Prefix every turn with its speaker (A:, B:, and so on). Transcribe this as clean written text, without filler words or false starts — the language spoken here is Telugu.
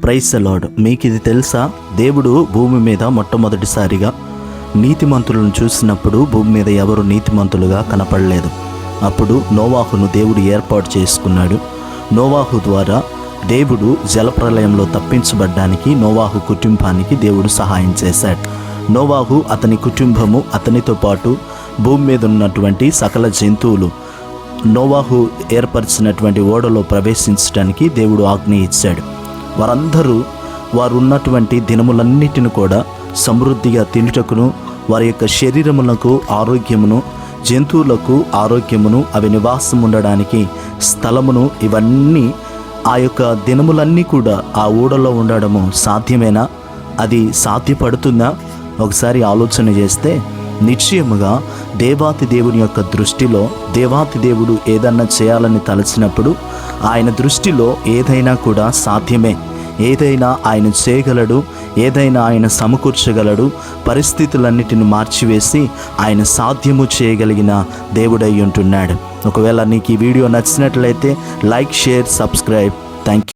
A: Praise the lord. మీకు ఇది తెలుసా? దేవుడు భూమి మీద మొట్టమొదటిసారిగా నీతిమంతులను చూసినప్పుడు భూమి మీద ఎవరు నీతిమంతులుగా కనపడలేదు. అప్పుడు నోవాహును దేవుడు ఏర్పాటు చేసుకున్నాడు. నోవాహు ద్వారా దేవుడు జలప్రలయంలో తప్పించబడ్డానికి నోవాహు కుటుంబానికి దేవుడు సహాయం చేశాడు. నోవాహు, అతని కుటుంబము, అతనితో పాటు భూమి మీద ఉన్నటువంటి సకల జంతువులు నోవాహు ఏర్పరిచినటువంటి ఓడలో ప్రవేశించడానికి దేవుడు ఆజ్ఞ ఇచ్చాడు. వారందరూ వారు ఉన్నటువంటి దినములన్నిటిని కూడా సమృద్ధిగా తినుటకును, వారి యొక్క శరీరములకు ఆరోగ్యమును, జంతువులకు ఆరోగ్యమును, అవి నివాసం ఉండడానికి స్థలమును, ఇవన్నీ ఆ యొక్క దినములన్నీ కూడా ఆ ఓడలో ఉండడము సాధ్యమేనా? అది సాధ్యపడుతుందా? ఒకసారి ఆలోచన చేస్తే నిశ్చయముగా దేవాతి దేవుని యొక్క దృష్టిలో దేవాతి దేవుడు ఏదన్నా చేయాలని తలచినప్పుడు ఆయన దృష్టిలో ఏదైనా కూడా సాధ్యమే. ఏదైనా ఆయన చేయగలడు, ఏదైనా ఆయన సమకూర్చగలడు. పరిస్థితులన్నిటిని మార్చివేసి ఆయన సాధ్యము చేయగలిగిన దేవుడై ఉంటున్నాడు. ఒకవేళ నీకు ఈ వీడియో నచ్చినట్లయితే like, share, subscribe. Thank you.